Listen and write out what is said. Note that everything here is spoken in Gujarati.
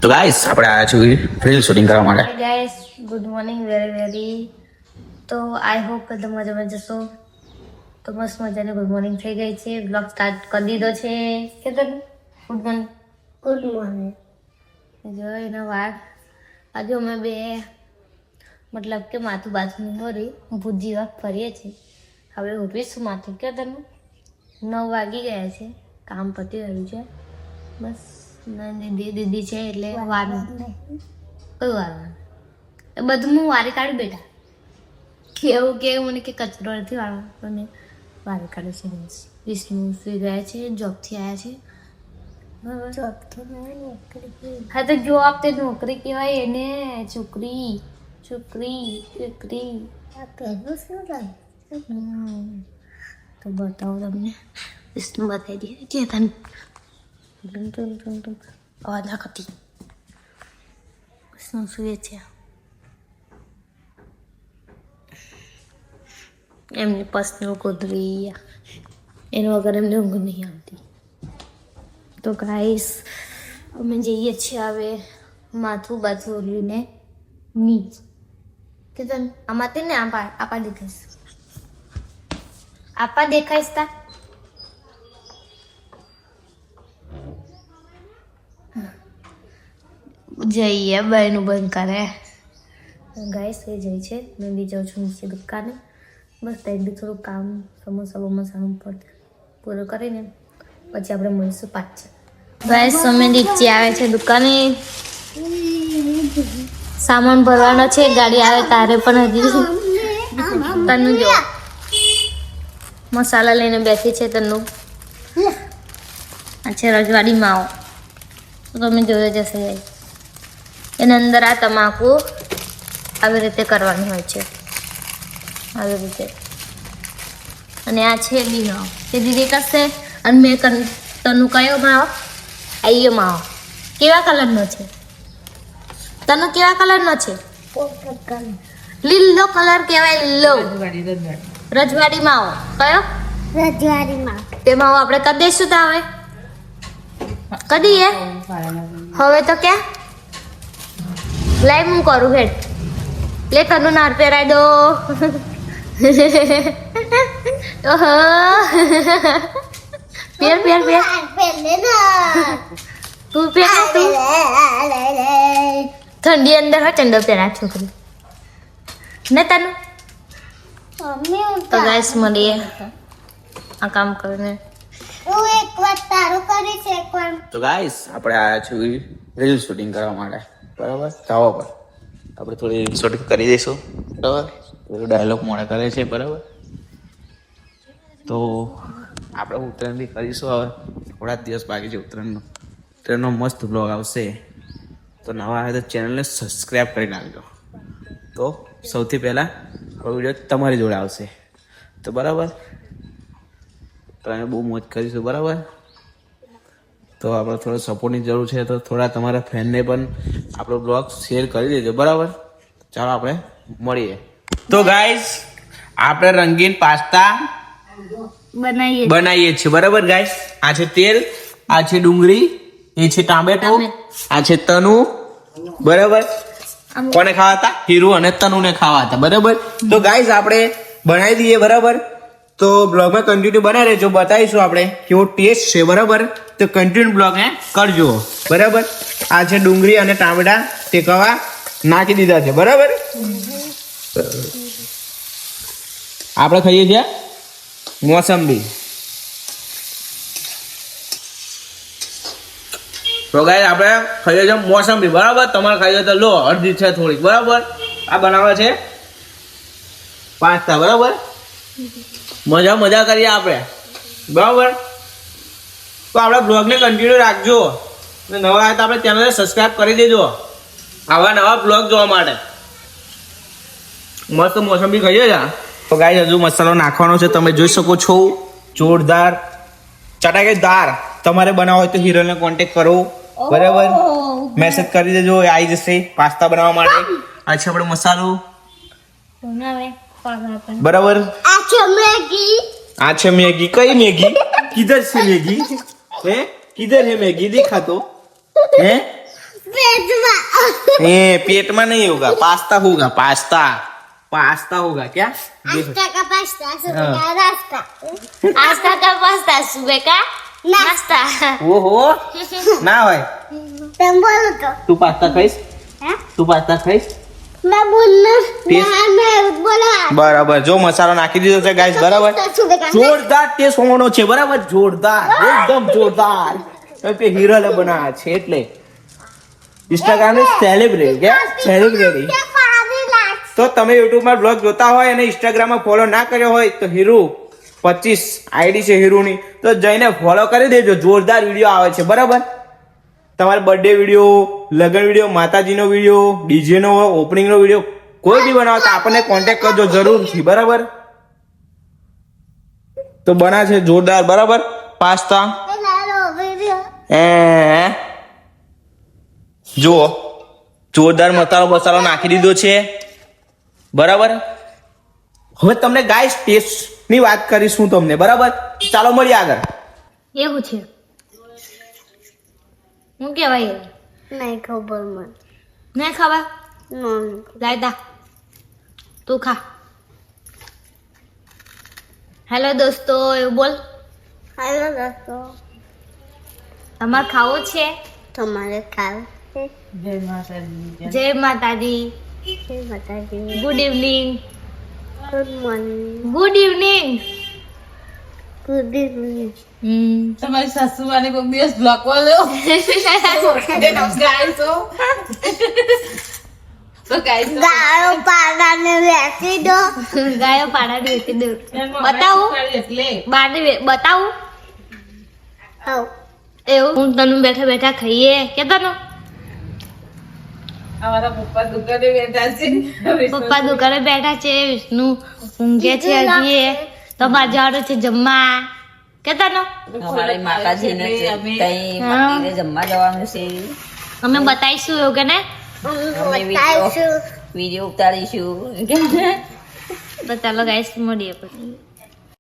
તો ગાઈસ આપણે આયા છું રીલ શૂટિંગ કરવા માટે. Hi guys, good morning very તો આઈ હોપ કે તમે મજામાં જશો. તો મસ્ત મજાની ગુડ મોર્નિંગ થઈ ગઈ છે. બ્લોગ સ્ટાર્ટ કરી દીધો છે. કે તને ગુડ મોર્નિંગ જો એના વાર આજે અમે બે મતલબ કે માથું બાથું હોરી ભૂજી વાત ફરીએ છીએ. હવે ઉઠીશું માથું કે તને 9 વાગી ગયા છે. કામ પતી રહ્યું છે બસ. દીદી છે એટલે વાર કઈ વાર એ બધું હું વારી કાઢી બેઠા કેવું કે મને કે કચરો નથી વાળવા પણ વારી કાઢે છે. વિષ્ણુ સુઈ ગયા છે, જોબથી આવ્યા છે. હા તો જોબ તે નોકરી કહેવાય એને. છોકરી તો બતાવો તમને વિષ્ણુ બતાવી દે છે તને. અવાજ ના કરતી શું સુએ છે એમની પર્સનલ કોથળી એના વગર એમને ઊંઘ નહીં આવતી. તો ગાઈસ અમે જઈએ છીએ હવે માથું બાથું ઓળીને નીચ કે તને આમાંથી ને આપા દેખાઈશ તા જઈએ બહેનું બંધ કરે. ગાઈસ એ જાય છે, મેં બી જાઉં છું નીચે દુકાને. બસ ત્યાં બી થોડું કામ સમોસા પૂરું કરીને પછી આપણે મળીશું પાછા. ગાઈસ અમે નીચે આવે છે દુકાને. સામાન ભરવાનો છે, ગાડી આવે તારે પણ હજી તનુ જો મસાલા લઈને બેઠી છે. તનુ આ છે રજવાડી માવો. તો તમે જોઈ જશે ગાઈસ. એના અંદર આ તમાકુ આવી રીતે કરવાની હોય છે, આવી રીતે. અને આ છે બી માવો તે દીદી કરશે. અને મેં તનું કયો માવો આયો માવો કેવા કલરનો છે? તનું કેવા કલરનો છે? લીલો કલર કહેવાય. લીલો રજવાડી માવો. કયો રજવાડી માવો? તે માવો આપણે કરી દઈશું. તો હવે કદી હવે તો ક્યાં લાઈ હું કરું હેડ લે તનું નાર પહેરાઈ દો. ઓહો પેર તું પેર તું ઠંડી અંદર હોય ચંડો પહેરા છોકરી ને તનું. તો ગાઈસ મળીએ આ કામ કરીને. તો ગાઈસ આપણે આયા છું રીલ શૂટિંગ કરવા માટે. બરાબર ધાવા પર આપણે થોડી રીલ શૂટિંગ કરી દઈશું. બરાબર થોડો ડાયલોગ મોડે કરે છે. બરાબર તો આપણે ઉત્તરાયણ બી કરીશું. હવે થોડા દિવસ બાકી છે ઉત્તરાયણનો મસ્ત બ્લોગ આવશે. તો નવા આવે તો ચેનલને સબસ્ક્રાઈબ કરી નાખજો. તો સૌથી પહેલાં આપણો વિડીયો તમારી જોડે આવશે. તો બરાબર તો અમે બહુ મોજ કરીશું. બરાબર તો આપણે થોડો સપોર્ટની જરૂર છે. તો થોડા તમારા ફ્રેન્ડને પણ આપણો બ્લોગ શેર કરી દેજો. બરાબર ચાલો આપણે મળીએ. તો ગાઈસ આપણે રંગીન પાસ્તા બનાવીએ છીએ. બરાબર ગાઈસ આ છે તેલ, આ છે ડુંગળી, એ છે ટામેટો, આ છે તનુ. બરાબર કોને ખાવા હતા? હીરુ અને તનુને ખાવા હતા. બરાબર તો ગાઈસ આપણે બનાવી દઈએ. બરાબર તો બ્લોગમાં કન્ટિન્યુ બનાવી રહેજો. બતાવીશું આપણે કેવો ટેસ્ટ છે. બરાબર તો કન્ટિન્યુ બ્લોગને કરજો. બરાબર આ છે ડુંગળી અને ટામેટા ટેકવા નાખી દીધા છે. બરાબર આપણે ખાઈએ છીએ મોસંબી. તો ગાઈસ આપણે ખાઈએ છીએ મોસંબી. બરાબર તમારે ખાઈએ તો લો અડધી છે થોડીક. બરાબર આ બનાવે છે પાસ્તા. બરાબર મજા કરીએ આપણે. બરાબર તો આપણે બ્લોગને કન્ટિન્યુ રાખજો. નવા આવે તો આપણે ચેનલને સબસ્ક્રાઈબ કરી દેજો આવા નવા બ્લોગ જોવા માટે. મસ્ત મોસંબી ખાઈએ છે. તો ગાઈસ હજુ મસાલો નાખવાનો છે. તમે જોઈ શકો છો જોરદાર ચટાકેદાર. તમારે બનાવવો હોય તો હિરોને કોન્ટેક્ટ કરો. બરાબર મેસેજ કરી દેજો, આવી જશે પાસ્તા બનાવવા માટે. આ છે આપણો મસાલો. બરાબર આ છે મેગી. કઈ મેગી? કિધર છે મેગી? હે કિધર है मैगी? दिखा तो है पेट में नहीं होगा, पास्ता होगा, पास्ता पास्ता होगा क्या? आस्था का पास्ता सुबह का नाश्ता, आस्था का पास्ता सुबह का नाश्ता। ओहो ना भाई तुम बोलो तो તું પાસ્તા ખાઈશ? તું પાસ્તા ખાઈશ? मैं बोलना, टेस्ट- मैं बोला બરાબર, જો મસાલો નાખી દીધો છે ગાઈસ, બરાબર, सुबह का જોરદાર ટેસ્ટ હોવાનો છે, બરાબર, જોરદાર, એકદમ જોરદાર, કેમ કે હીરાલે બનાવ્યા છે એટલે ઇન્સ્ટાગ્રામ ને સેલિબ્રિટી કે સેલિબ્રિટી. તો તમે યુટ્યુબ માં બ્લોગ જોતા હોય અને ઇન્સ્ટાગ્રામ માં ફોલો ના કર્યો હોય તો હીરુ 25 આઈડી છે હીરુની, તો જઈને ફોલો કરી દેજો, જોરદાર વિડીયો આવે છે, બરાબર. તમારે બર્થડે વિડીયો, લગ્ન વિડીયો, માતાજીનો વિડીયો, ડીજે નો, ઓપનિંગ નો વિડીયો કોઈ બી બનાવો તો આપણને કોન્ટેક્ટ કરજો જરૂરથી, બરાબર. તો બના છે જોરદાર, બરાબર, પાસ્તા. જુઓ જોરદાર મસાલો નાખી દીધો છે, બરાબર. હવે તમને ગાઈસ ટેસ્ટ ની વાત કરીશું તમને, બરાબર. ચાલો મળીએ આગળ. એવું છે હું કેવાય નહીં ખબર મને નહીં ખબર લાયદા તું ખા. હેલો દોસ્તો એવું બોલ. હેલો દોસ્તો તમારે ખાવું છે? તમારે ખાવું છે? જય માતાજી. જય માતાજી. Good evening. Good morning. Good evening. Good evening. તમારી સાસુ વાને કોઈ દિવસ બ્લોક વાળો ગાઈસ તો ગાઈસ ગાયો પાડાને વેચી દો. ગાયો પાડાને વેચી દો. બતાવું એટલે બાને બતાવું. આવ એવું હું તને બેઠા બેઠા ખાઈએ કે તને અમારા પપ્પા દુકાને બેઠા છે. પપ્પા દુકાને બેઠા છે, વિષ્ણુ ઊંઘે છે હજી, તો બહાર જવાનું છે જમવા કે તને અમારે માતાજીને છે, તઈ મંદિરે જમવા જવાનું છે. અમે બતાવીશું એવું કે ને અમે વિડીયો ઉતારીશું. તો ચાલો ગાઈસ મળીએ પછી.